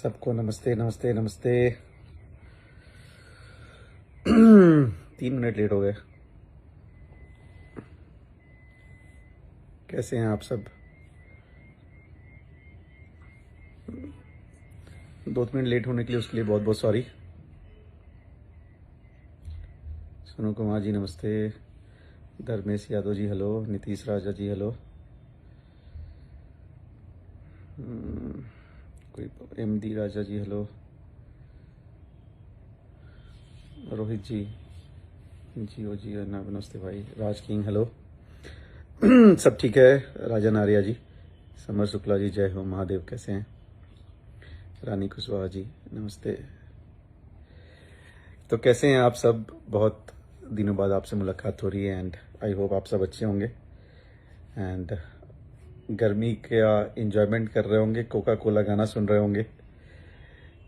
सबको नमस्ते नमस्ते नमस्ते। 3 मिनट लेट हो गए। कैसे हैं आप सब? 2 मिनट लेट होने के लिए उसके लिए बहुत बहुत सॉरी। सोनू कुमार जी नमस्ते। धर्मेश यादव जी हेलो। नीतीश राजा जी हेलो। कोई MD राजा जी हेलो। रोहित जी जी नमस्ते भाई। राज किंग हेलो। सब ठीक है। राजन आर्या जी, समर शुक्ला जी जय हो महादेव। कैसे हैं? रानी कुशवाहा जी नमस्ते। तो कैसे हैं आप सब? बहुत दिनों बाद आपसे मुलाकात हो रही है एंड आई होप आप सब अच्छे होंगे एंड गर्मी का एंजॉयमेंट कर रहे होंगे। कोका कोला गाना सुन रहे होंगे।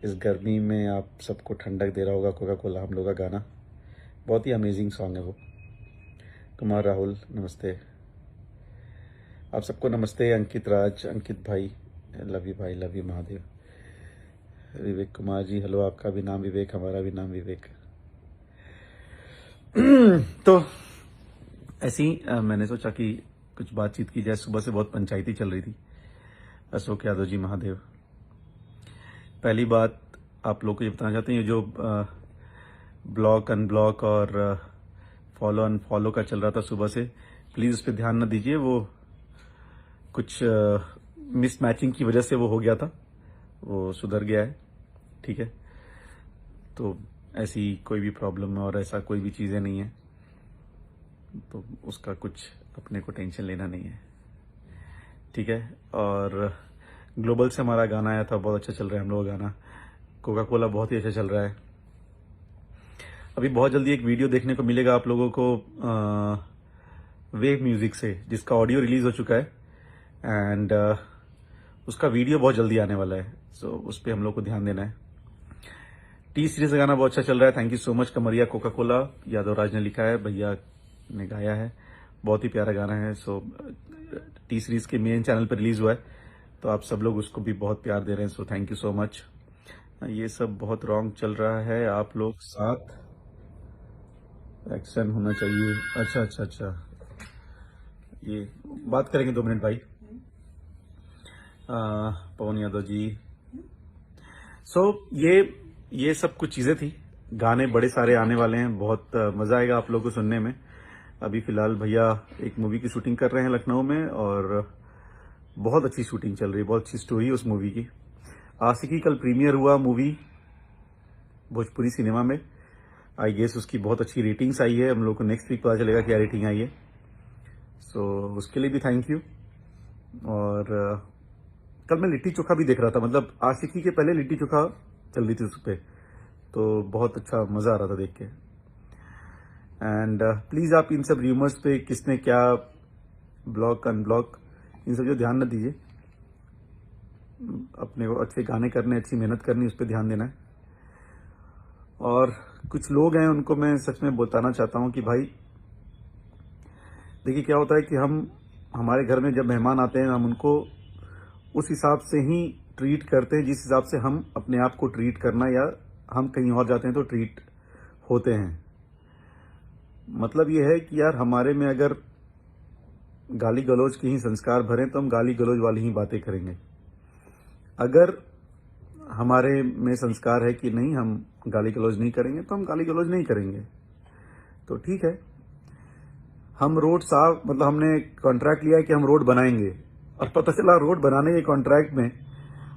इस गर्मी में आप सबको ठंडक दे रहा होगा कोका कोला, हम लोग का गाना। बहुत ही अमेजिंग सॉन्ग है वो। कुमार राहुल नमस्ते। आप सबको नमस्ते। अंकित राज, अंकित भाई love you Mahadev. Vivek Kumar ji hello. आपका भी नाम विवेक, हमारा भी नाम विवेक। तो ऐसे ही मैंने सोचा कि कुछ बातचीत की जाए। सुबह से बहुत पंचायती चल रही थी। अशोक यादव जी महादेव। पहली बात आप लोग को ये बताना चाहते हैं, ये जो ब्लॉक अनब्लॉक और फॉलो अनफॉलो का चल रहा था सुबह से, प्लीज़ उस पर ध्यान न दीजिए। वो कुछ मिसमैचिंग की वजह से वो हो गया था, वो सुधर गया है। ठीक है, तो ऐसी कोई भी प्रॉब्लम और ऐसा कोई भी चीज़ें नहीं है, तो उसका कुछ अपने को टेंशन लेना नहीं है। ठीक है। और ग्लोबल से हमारा गाना आया था, बहुत अच्छा चल रहा है हम लोग का गाना। कोका कोला बहुत ही अच्छा चल रहा है। अभी बहुत जल्दी एक वीडियो देखने को मिलेगा आप लोगों को वेव म्यूजिक से, जिसका ऑडियो रिलीज हो चुका है एंड उसका वीडियो बहुत जल्दी आने वाला है। सो उस पर हम लोग को ध्यान देना है। टी सीरीज का गाना बहुत अच्छा चल रहा है। Thank you so much. कमरिया कोका कोला यादव राज ने लिखा है, भैया ने गाया है। बहुत ही प्यारा गाना है। सो टी सीरीज के मेन चैनल पर रिलीज हुआ है, तो आप सब लोग उसको भी बहुत प्यार दे रहे हैं। So thank you so much. ये सब बहुत रॉन्ग चल रहा है। आप लोग साथ एक्शन होना चाहिए। अच्छा, ये बात करेंगे 2 मिनट भाई। पवन यादव जी। सो ये सब कुछ चीजें थी। गाने बड़े सारे आने वाले हैं, बहुत मजा आएगा आप लोगों को सुनने में। अभी फिलहाल भैया एक मूवी की शूटिंग कर रहे हैं लखनऊ में, और बहुत अच्छी शूटिंग चल रही है, बहुत अच्छी स्टोरी है उस मूवी की। आशिकी कल प्रीमियर हुआ मूवी भोजपुरी सिनेमा में। आई गेस उसकी बहुत अच्छी रेटिंग्स आई है। हम लोग को नेक्स्ट वीक पता चलेगा क्या रेटिंग आई है। सो उसके लिए भी थैंक यू। और कल मैं लिट्टी चोखा भी देख रहा था, मतलब आशिकी के पहले लिट्टी चोखा चल रही थी उस पर, तो बहुत अच्छा मजा आ रहा था देख के। एंड प्लीज आप इन सब र्यूमर्स पे किसने क्या ब्लॉक अनब्लॉक, इन सब जो ध्यान न दीजिए। अपने को अच्छे गाने करने, अच्छी मेहनत करनी, उस पर ध्यान देना है। और कुछ लोग हैं उनको मैं सच में बताना चाहता हूं कि भाई देखिए क्या होता है कि हमारे घर में जब मेहमान आते हैं, हम उनको उस हिसाब से ही ट्रीट करते हैं जिस हिसाब से हम अपने आप को ट्रीट करना, या हम कहीं और जाते हैं तो ट्रीट होते हैं। मतलब ये है कि यार हमारे में अगर गाली गलौज के ही संस्कार भरे तो हम गाली गलौज वाली ही बातें करेंगे। अगर हमारे में संस्कार है कि नहीं हम गाली गलौज नहीं करेंगे, तो हम गाली गलौज नहीं करेंगे। तो ठीक है, हम रोड साफ, मतलब हमने कॉन्ट्रैक्ट लिया है कि हम रोड बनाएंगे, और पता चला रोड बनाने के कॉन्ट्रैक्ट में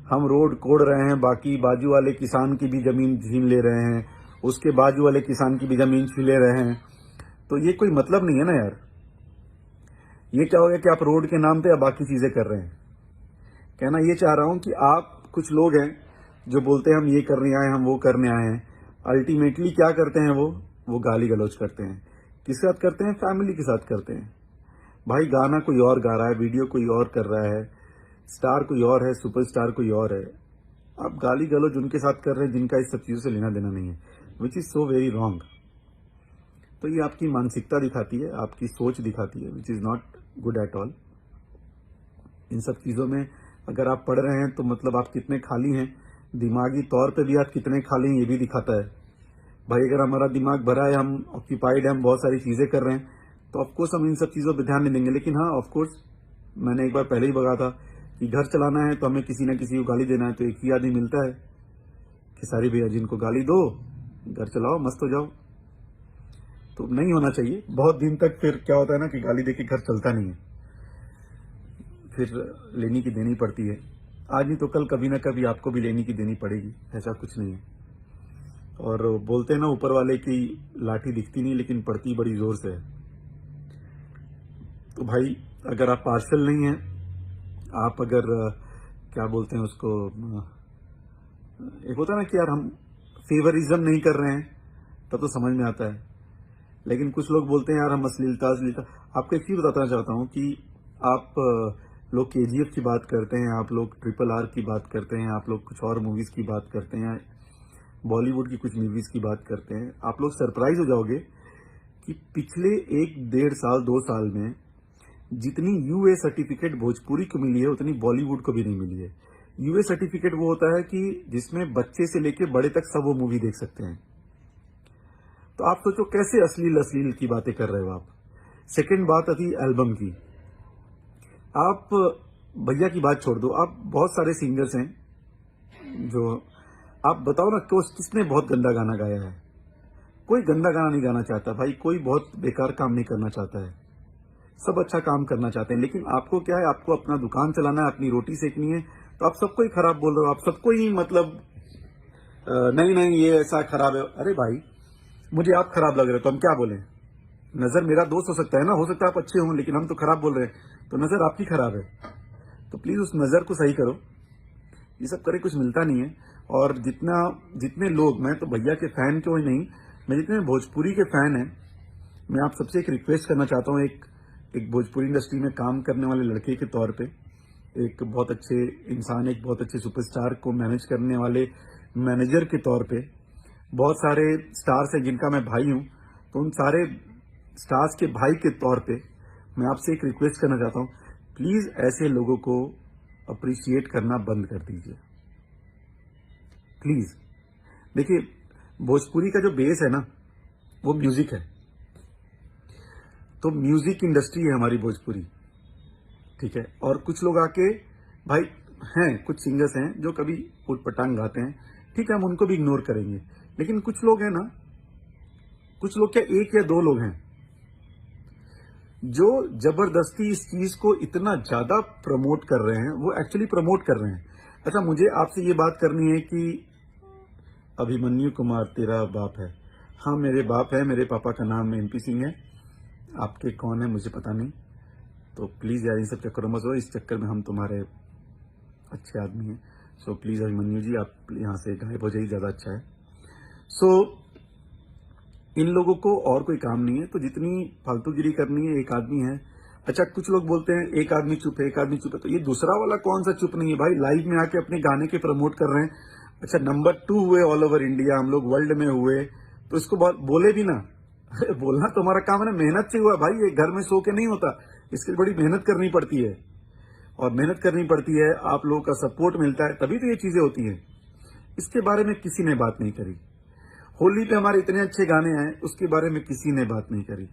हम रोड कोड़ रहे हैं, बाकी बाजू वाले किसान की भी जमीन छीन ले रहे हैं, उसके बाजू वाले किसान की भी जमीन छीन ले रहे हैं। तो ये कोई मतलब नहीं है ना यार। ये क्या हो गया कि आप रोड के नाम पे या बाकी चीजें कर रहे हैं। कहना ये चाह रहा हूं कि आप, कुछ लोग हैं जो बोलते हैं हम ये करने आए, हम वो करने आए हैं, अल्टीमेटली क्या करते हैं वो गाली गलौज करते हैं। किसके साथ करते हैं? फैमिली के साथ करते हैं। भाई गाना कोई और गा रहा है, वीडियो कोई और कर रहा है, स्टार कोई और है, सुपरस्टार कोई और है। आप गाली गलौज उनके साथ कर रहे हैं जिनका इस सब चीजों से लेना देना नहीं है, which is so very wrong. तो ये आपकी मानसिकता दिखाती है, आपकी सोच दिखाती है, which is not good at all. इन सब चीजों में अगर आप पढ़ रहे हैं तो मतलब आप कितने खाली हैं दिमागी तौर पे भी आप कितने खा लें ये भी दिखाता है। भाई अगर हमारा दिमाग भरा है, हम ऑक्यूपाइड है, हम बहुत सारी चीजें कर रहे हैं, तो ऑफकोर्स हम इन सब चीजों पर ध्यान नहीं देंगे। लेकिन हाँ, ऑफकोर्स मैंने एक बार पहले ही बता था कि घर चलाना है तो हमें किसी ना किसी को गाली देना है, तो एक ही आदमी मिलता है कि सारी भैया जिनको गाली दो, घर चलाओ, मस्त हो जाओ। तो नहीं होना चाहिए बहुत दिन तक। फिर क्या होता है ना कि गाली देके घर चलता नहीं है, फिर लेनी की देनी पड़ती है। आज नहीं तो कल कभी ना कभी आपको भी लेनी की देनी पड़ेगी, ऐसा कुछ नहीं है। और बोलते हैं ना ऊपर वाले की लाठी दिखती नहीं लेकिन पड़ती बड़ी जोर से है। तो भाई अगर आप पार्शल नहीं हैं, आप अगर क्या बोलते हैं उसको, एक होता है ना कि यार हम फेवरिज्म नहीं कर रहे हैं, तब तो समझ में आता है। लेकिन कुछ लोग बोलते हैं यार हम अश्लीलता अश्लीलता। आपको एक चीज बताना चाहता हूं कि आप लोग केजीएफ की बात करते हैं, आप लोग RRR की बात करते हैं, आप लोग कुछ और मूवीज की बात करते हैं, बॉलीवुड की कुछ मूवीज की बात करते हैं, आप लोग सरप्राइज हो जाओगे कि पिछले 1-1.5 साल 2 साल में जितनी यूए सर्टिफिकेट भोजपुरी को मिली है उतनी बॉलीवुड को भी नहीं मिली है। यूए सर्टिफिकेट वो होता है कि जिसमें बच्चे से लेके बड़े तक सब वो मूवी देख सकते हैं। तो आप सोचो कैसे अश्लील अश्लील की बातें कर रहे हो आप। सेकंड बात आती एल्बम की। आप भैया की बात छोड़ दो, आप बहुत सारे सिंगर्स हैं जो, आप बताओ ना किसने बहुत गंदा गाना गाया है? कोई गंदा गाना नहीं गाना चाहता भाई, कोई बहुत बेकार काम नहीं करना चाहता है, सब अच्छा काम करना चाहते हैं। लेकिन आपको क्या है, आपको अपना दुकान चलाना है, अपनी रोटी सेकनी है, तो आप सबको ही खराब बोल रहे हो, आप सबको ही मतलब नहीं नहीं ये ऐसा खराब है। अरे भाई मुझे आप खराब लग रहे हो तो हम क्या बोले? नजर मेरा दोस्त हो सकता है ना, हो सकता है आप अच्छे हों, लेकिन हम तो खराब बोल रहे हैं तो नजर आपकी खराब है। तो प्लीज उस नजर को सही करो। ये सब करे कुछ मिलता नहीं है। और जितने लोग, मैं तो भैया के फैन क्यों नहीं, मैं जितने भोजपुरी के फैन हैं, मैं आप सबसे एक रिक्वेस्ट करना चाहता हूँ। एक भोजपुरी इंडस्ट्री में काम करने वाले लड़के के तौर पे, एक बहुत अच्छे इंसान, एक बहुत अच्छे सुपरस्टार को मैनेज करने वाले मैनेजर के तौर पे, बहुत सारे स्टार्स हैं जिनका मैं भाई हूं, तो उन सारे स्टार्स के भाई के तौर पे मैं आपसे एक रिक्वेस्ट करना चाहता हूं, प्लीज ऐसे लोगों को अप्रिशिएट करना बंद कर दीजिए प्लीज। देखिए भोजपुरी का जो बेस है ना वो म्यूजिक है, तो म्यूजिक इंडस्ट्री है हमारी भोजपुरी, ठीक है। और कुछ लोग आके भाई हैं, कुछ सिंगर्स हैं जो कभी उटपटांग गाते हैं, ठीक है, हम उनको भी इग्नोर करेंगे। लेकिन कुछ लोग हैं ना, कुछ लोग क्या, 1 या 2 लोग हैं जो जबरदस्ती इस चीज को इतना ज्यादा प्रमोट कर रहे हैं, वो एक्चुअली प्रमोट कर रहे हैं। अच्छा मुझे आपसे ये बात करनी है कि अभिमन्यु कुमार तेरा बाप है? हाँ मेरे बाप है, मेरे पापा का नाम MP सिंह है। आपके कौन है मुझे पता नहीं, तो प्लीज यार इन सब चक्करों में, इस चक्कर में हम तुम्हारे अच्छे आदमी हैं। सो प्लीज अभिमन्यु जी आप यहाँ से गायब हो जाइए, ज्यादा अच्छा है। सो इन लोगों को और कोई काम नहीं है, तो जितनी फालतूगिरी करनी है, एक आदमी है। अच्छा कुछ लोग बोलते हैं एक आदमी चुप है, एक आदमी चुप है, तो ये दूसरा वाला कौन सा चुप नहीं है भाई? लाइव में आके अपने गाने के प्रमोट कर रहे हैं। अच्छा नंबर 2 हुए ऑल ओवर इंडिया, हम लोग वर्ल्ड में हुए, तो इसको बोले भी ना। अरे बोलना तो हमारा काम है ना, मेहनत से हुआ भाई, ये घर में सो के नहीं होता, इसके लिए बड़ी मेहनत करनी पड़ती है। और मेहनत करनी पड़ती है, आप लोगों का सपोर्ट मिलता है, तभी तो ये चीजें होती हैं। इसके बारे में किसी ने बात नहीं करी। होली पे हमारे इतने अच्छे गाने आए, उसके बारे में किसी ने बात नहीं करी।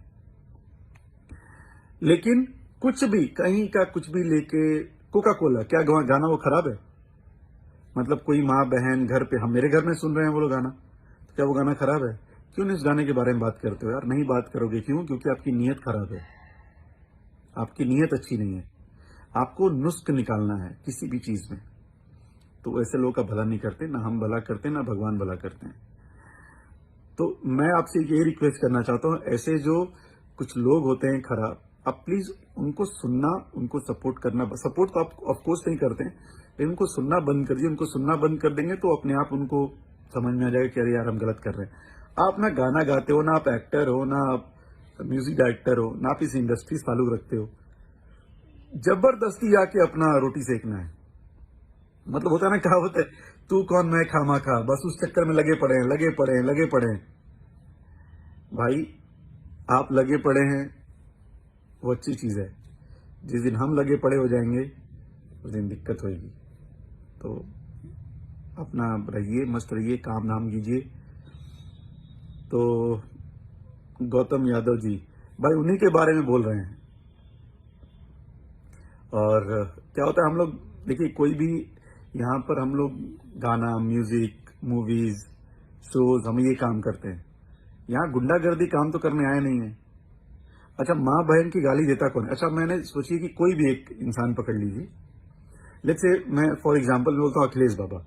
लेकिन कुछ भी कहीं का कुछ भी लेके, कोका कोला क्या गाना वो खराब है? मतलब कोई माँ बहन घर पे, हम मेरे घर में सुन रहे हैं वो लोग गाना, तो क्या वो गाना खराब है? क्यों नहीं उस गाने के बारे में बात करते हो यार? नहीं बात करोगे क्यों? क्योंकि आपकी नीयत खराब है, आपकी नीयत अच्छी नहीं है, आपको नुस्ख निकालना है किसी भी चीज में। तो ऐसे लोगों का भला नहीं करते, ना हम भला करते ना भगवान भला करते हैं। तो मैं आपसे ये रिक्वेस्ट करना चाहता हूं, ऐसे जो कुछ लोग होते हैं खराब, आप प्लीज उनको सुनना, उनको सपोर्ट करना, सपोर्ट तो आप ऑफकोर्स नहीं करते हैं, लेकिन उनको सुनना बंद कर दिए। उनको सुनना बंद कर देंगे तो अपने आप उनको समझ में आ जाएगा कि अरे यार हम गलत कर रहे हैं। आप ना गाना गाते हो, ना आप एक्टर हो, ना आप म्यूजिक डायरेक्टर हो, ना आप इस इंडस्ट्री से ताल्लुक रखते हो, जबरदस्ती आके अपना रोटी सेकना है। मतलब होता है ना, कहावत है, तू कौन मैं खामा खा, बस उस चक्कर में लगे पड़े हैं, लगे पड़े हैं, लगे पड़े हैं। भाई आप लगे पड़े हैं वो अच्छी चीज है, जिस दिन हम लगे पड़े हो जाएंगे उस दिन दिक्कत होगी। तो अपना रहिए, मस्त रहिए, काम धाम कीजिए। तो गौतम यादव जी, भाई उन्हीं के बारे में बोल रहे हैं। और क्या होता है, हम लोग देखिए कोई भी यहाँ पर हम लोग गाना, म्यूजिक, मूवीज, शोज, हम ये काम करते हैं। यहाँ गुंडागर्दी काम तो करने आए नहीं है। अच्छा, माँ बहन की गाली देता कौन है? अच्छा, मैंने सोची कि कोई भी एक इंसान पकड़ लीजिए। लेट्स से मैं फॉर एग्जांपल बोलता हूँ अखिलेश बाबा।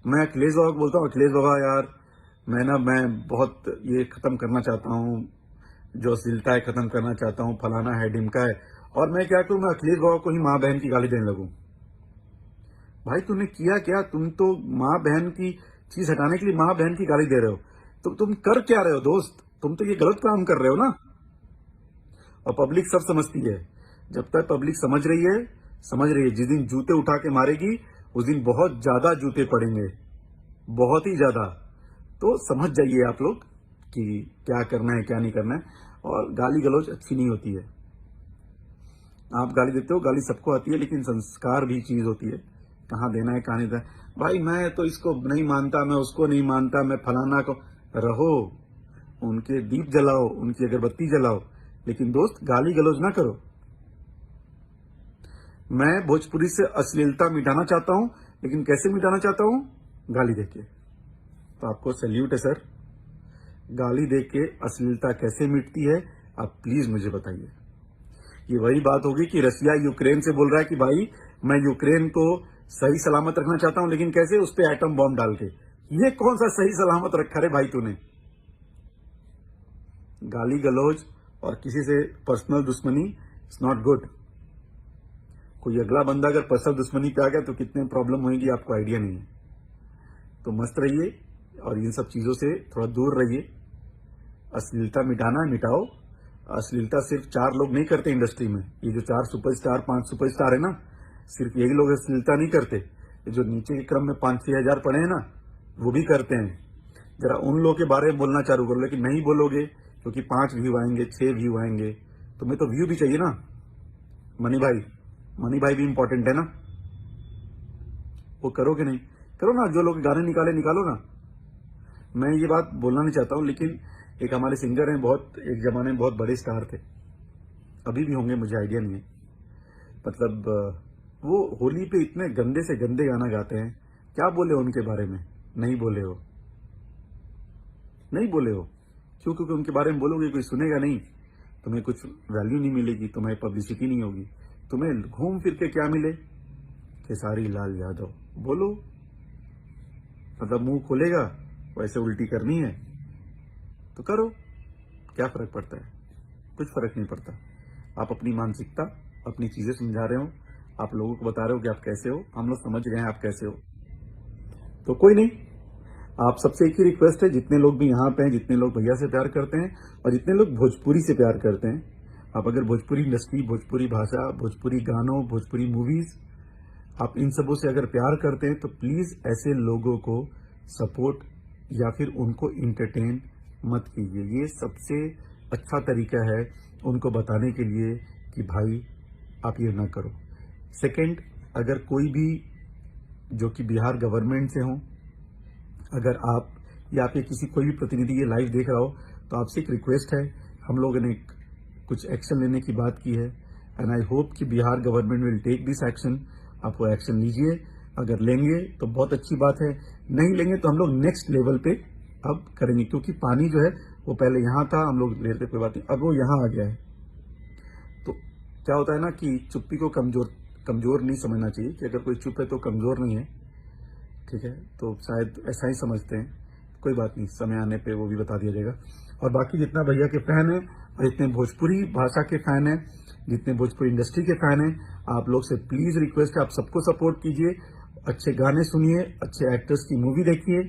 मैं अखिलेश बाबा को बोलता हूँ, अखिलेश बाबा यार मैं बहुत ये खत्म करना चाहता हूँ, जो अश्लीलता है खत्म करना चाहता हूँ, फलाना है ढिमका है। और मैं क्या करूँ, मैं अखिलेश बाबा को ही माँ बहन की गाली देने लगूं। भाई तूने किया क्या? तुम तो माँ बहन की चीज हटाने के लिए माँ बहन की गाली दे रहे हो। तो तुम कर क्या रहे हो दोस्त? तुम तो ये गलत काम कर रहे हो ना। और पब्लिक सब समझती है। जब तक पब्लिक समझ रही है, जिस दिन जूते उठा के मारेगी उस दिन बहुत ज्यादा जूते पड़ेंगे, बहुत ही ज्यादा। तो समझ जाइए आप लोग कि क्या करना है क्या नहीं करना है। और गाली गलौज अच्छी नहीं होती है। आप गाली देते हो, गाली सबको आती है, लेकिन संस्कार भी चीज होती है, कहाँ देना है कहाँ नहीं देना है। भाई मैं तो इसको नहीं मानता, मैं उसको नहीं मानता, मैं फलाना को। रहो, उनके दीप जलाओ, उनकी अगरबत्ती जलाओ, लेकिन दोस्त गाली गलौज ना करो। मैं भोजपुरी से अश्लीलता मिटाना चाहता हूं, लेकिन कैसे मिटाना चाहता हूं? गाली देके। तो आपको सैल्यूट है सर। गाली देके अश्लीलता कैसे मिटती है, आप प्लीज मुझे बताइए। ये वही बात होगी कि रसिया यूक्रेन से बोल रहा है कि भाई मैं यूक्रेन को सही सलामत रखना चाहता हूं, लेकिन कैसे? उस पर एटम बॉम्ब डाल के। ये कौन सा सही सलामत रखा रे भाई तूने? गाली गलौज और किसी से पर्सनल दुश्मनी इट्स नॉट गुड। कोई अगला बंदा अगर पर्सनल दुश्मनी पे आ गया तो कितने प्रॉब्लम होगी आपको आइडिया नहीं है। तो मस्त रहिए और इन सब चीजों से थोड़ा दूर रहिए। अश्लीलता मिटाना है मिटाओ। अश्लीलता सिर्फ 4 लोग नहीं करते इंडस्ट्री में। ये जो 4 सुपरस्टार 5 सुपरस्टार है ना, सिर्फ यही लोग अश्लीलता नहीं करते। ये जो नीचे के क्रम में 5-6 हजार पड़े हैं ना, वो भी करते हैं। जरा उन लोगों के बारे में बोलना चालू करो, लेकिन नहीं बोलोगे क्योंकि 5 व्यू आएंगे, 6 व्यू आएंगे। तुम्हें तो व्यू भी चाहिए ना मनी भाई। मनी भाई भी इंपॉर्टेंट है ना। वो करोगे नहीं? करो ना, जो लोग गाने निकालो ना। मैं ये बात बोलना नहीं चाहता हूं, लेकिन एक हमारे सिंगर हैं, बहुत एक जमाने में बहुत बड़े स्टार थे, अभी भी होंगे मुझे आइडिया नहीं है। मतलब वो होली पे इतने गंदे से गंदे गाना गाते हैं। क्या बोले उनके बारे में? नहीं बोले हो, नहीं बोले हो। क्यों? क्योंकि उनके बारे में बोलोगे कोई सुनेगा नहीं, तुम्हें कुछ वैल्यू नहीं मिलेगी, तुम्हें पब्लिसिटी नहीं होगी। तुम्हें घूम फिर के क्या मिले? खेसारी लाल यादव बोलो, मतलब मुंह खोलेगा, वैसे उल्टी करनी है तो करो, क्या फर्क पड़ता है? कुछ फर्क नहीं पड़ता। आप अपनी मानसिकता, अपनी चीजें समझा रहे हो, आप लोगों को बता रहे हो कि आप कैसे हो, हम लोग समझ गए हैं आप कैसे हो। तो कोई नहीं, आप सबसे एक ही रिक्वेस्ट है, जितने लोग भी यहाँ पे हैं, जितने लोग भैया से प्यार करते हैं और जितने लोग भोजपुरी से प्यार करते हैं, आप अगर भोजपुरी इंडस्ट्री, भोजपुरी भाषा, भोजपुरी गानों, भोजपुरी मूवीज, आप इन सबों से अगर प्यार करते हैं तो प्लीज ऐसे लोगों को सपोर्ट या फिर उनको इंटरटेन मत कीजिए। ये सबसे अच्छा तरीका है उनको बताने के लिए कि भाई आप ये ना करो। सेकंड, अगर कोई भी जो कि बिहार गवर्नमेंट से हो, अगर आप या फिर किसी कोई भी प्रतिनिधि ये लाइव देख रहा हो, तो आपसे एक रिक्वेस्ट है, हम लोगों ने कुछ एक्शन लेने की बात की है एंड आई होप कि Bihar government will take this action. आप वो एक्शन लीजिए, अगर लेंगे तो बहुत अच्छी बात है, नहीं लेंगे तो हम लोग नेक्स्ट लेवल पे अब करेंगे, क्योंकि पानी जो है वो पहले यहाँ था, हम लोग लेते कोई बात नहीं, अब वो यहाँ आ गया है। तो क्या होता है ना कि चुप्पी को कमजोर नहीं समझना चाहिए कि अगर कोई चुप है तो कमजोर नहीं है, ठीक है? तो शायद ऐसा ही समझते हैं। कोई बात नहीं, समय आने पे वो भी बता दिया जाएगा। और बाकी जितना भैया के फैन है और जितने भोजपुरी भाषा के फैन है, जितने भोजपुरी इंडस्ट्री के फैन है, आप लोग से प्लीज रिक्वेस्ट है, आप सबको सपोर्ट कीजिए, अच्छे गाने सुनिए, अच्छे एक्टर्स की मूवी देखिए।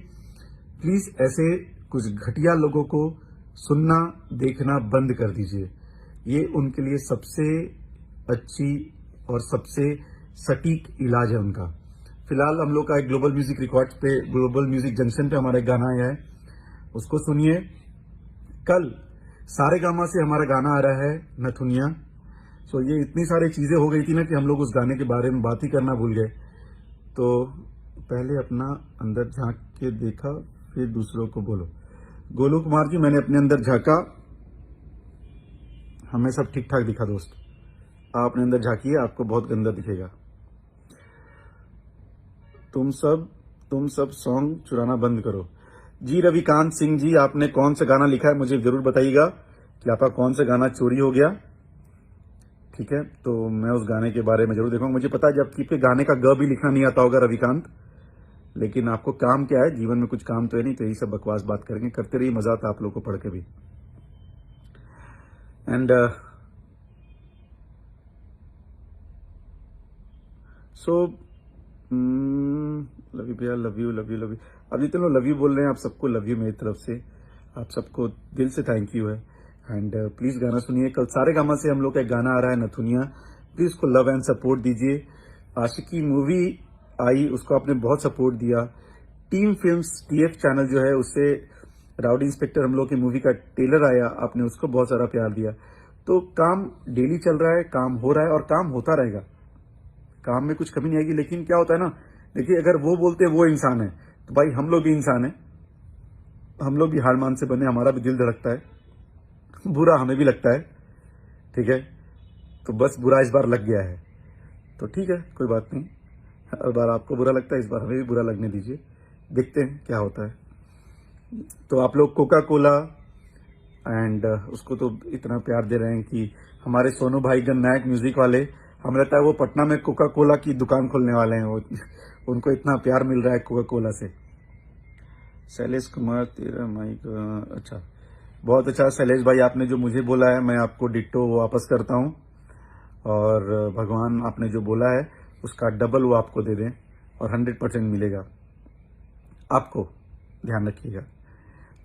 प्लीज ऐसे कुछ घटिया लोगों को सुनना देखना बंद कर दीजिए। ये उनके लिए सबसे अच्छी और सबसे सटीक इलाज है उनका। फिलहाल हम लोग का एक ग्लोबल म्यूजिक रिकॉर्ड्स पे, ग्लोबल म्यूजिक जंक्शन पे हमारा एक गाना आया है, उसको सुनिए। कल सारेगामा से हमारा गाना आ रहा है नथुनिया। सो ये इतनी सारी चीजें हो गई थी ना कि हम लोग उस गाने के बारे में बात ही करना भूल गए। तो पहले अपना अंदर झांक के देखा, फिर दूसरों को बोलो। गोलू कुमार जी, मैंने अपने अंदर झांका, हमें सब ठीक ठाक दिखा दोस्त। आप अपने अंदर झांकिए, आपको बहुत गंदा दिखेगा। तुम सब सॉन्ग चुराना बंद करो। जी रविकांत सिंह जी, आपने कौन सा गाना लिखा है मुझे जरूर बताइएगा कि आपका कौन सा गाना चोरी हो गया। ठीक है, तो मैं उस गाने के बारे में जरूर देखूंगा। मुझे पता है जबकि पे गाने का ग भी लिखना नहीं आता होगा रविकांत, लेकिन आपको काम क्या है, जीवन में कुछ काम तो है नहीं, तो यही सब बकवास बात करेंगे, करते रहिए, मजा आता आप लोगों को पढ़ के भी। एंड सो लव यू भैया, love you love you love you. अब जितने लोग लव यू बोल रहे हैं, आप सबको लव यू मेरी तरफ से, आप सबको दिल से थैंक यू है। एंड प्लीज गाना सुनिए, कल सारे गामा से हम लोग का एक गाना आ रहा है नथुनिया, प्लीज उसको लव एंड सपोर्ट दीजिए। आशिकी मूवी आई, उसको आपने बहुत सपोर्ट दिया। टीम फिल्म्स टीएफ चैनल जो है, उससे राउडी इंस्पेक्टर हम लोग की मूवी का ट्रेलर आया, आपने उसको बहुत सारा प्यार दिया। तो काम डेली चल रहा है, काम हो रहा है और काम होता रहेगा, काम में कुछ कमी नहीं आएगी। लेकिन क्या होता है ना, देखिए अगर वो बोलते हैं वो इंसान है, तो भाई हम लोग भी इंसान है, हम लोग भी हार मान से बने, हमारा भी दिल धड़कता है, बुरा हमें भी लगता है। ठीक है, तो बस बुरा इस बार लग गया है, तो ठीक है, कोई बात नहीं। हर बार आपको बुरा लगता है, इस बार हमें भी बुरा लगने दीजिए, देखते हैं क्या होता है। तो आप लोग कोका कोला एंड उसको तो इतना प्यार दे रहे हैं कि हमारे सोनू भाई गन्नायक म्यूजिक वाले, हमें लगता है वो पटना में कोका कोला की दुकान खोलने वाले हैं, वो उनको इतना प्यार मिल रहा है कोका कोला से। शैलेश कुमार, तेरा माइक, अच्छा, बहुत अच्छा शैलेश भाई, आपने जो मुझे बोला है मैं आपको डिट्टो वापस करता हूं, और भगवान आपने जो बोला है उसका डबल वो आपको दे दें, और 100% मिलेगा आपको, ध्यान रखिएगा।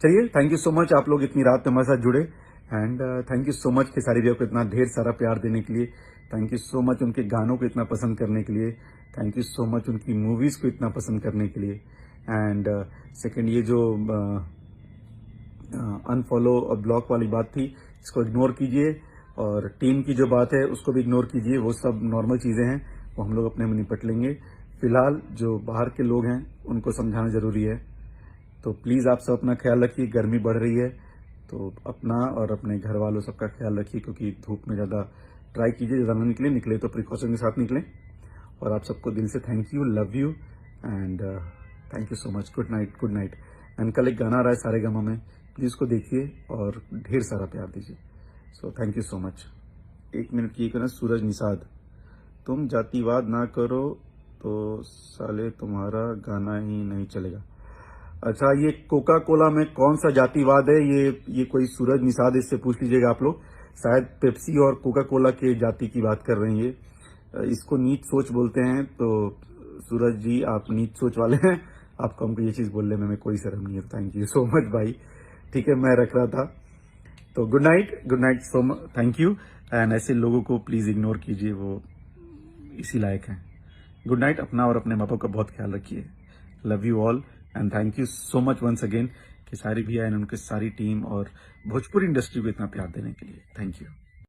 चलिए, थैंक यू सो मच, आप लोग इतनी रात में हमारे साथ जुड़े। And thank you so much Khesari भैया को इतना ढेर सारा प्यार देने के लिए, थैंक यू सो मच उनके गानों को इतना पसंद करने के लिए, थैंक यू सो मच उनकी मूवीज को इतना पसंद करने के लिए। एंड सेकंड, ये जो अनफॉलो और ब्लॉक वाली बात थी, इसको इग्नोर कीजिए, और टीम की जो बात है उसको भी इग्नोर कीजिए, वो सब नॉर्मल चीजें हैं, वो हम लोग अपने में निपट लेंगे। फिलहाल जो बाहर के लोग हैं उनको समझाना जरूरी है, तो प्लीज आप सब अपना ख्याल रखिए, गर्मी बढ़ रही है, तो अपना और अपने घर वालों सबका ख्याल रखिए, क्योंकि धूप में ज्यादा ट्राई कीजिए, ज्यादा ना निकले तो प्रिकॉशन के साथ निकलें। और आप सबको दिल से thank you, love you and thank you so much, good night, good night. And कल एक गाना आ रहा है सारे गामा में, प्लीज उसको देखिए और ढेर सारा प्यार दीजिए। So thank you so much. 1 minute की करना, सूरज निषाद, तुम जातिवाद ना करो तो साले तुम्हारा गाना ही नहीं चलेगा। अच्छा, ये कोका कोला में कौन सा जातिवाद है, ये कोई सूरज निषाद, इससे पूछ लीजिएगा आप लोग, शायद पेप्सी और कोका कोला के जाति की बात कर रहे हैं। इसको नीच सोच बोलते हैं, तो सूरज जी आप नीच सोच वाले हैं, आपको हमको ये चीज बोलने में कोई शर्म नहीं है। थैंक यू सो मच भाई, ठीक है, मैं रख रहा था। तो good night so much, thank you. And ऐसे लोगों को प्लीज इग्नोर कीजिए, वो इसी लायक हैं। गुड नाइट, अपना और अपने माँ बाप का बहुत ख्याल रखिए, love you all and thank you so much once again कि सारी भैया एंड उनके सारी टीम और भोजपुरी इंडस्ट्री को इतना प्यार देने के लिए, थैंक यू।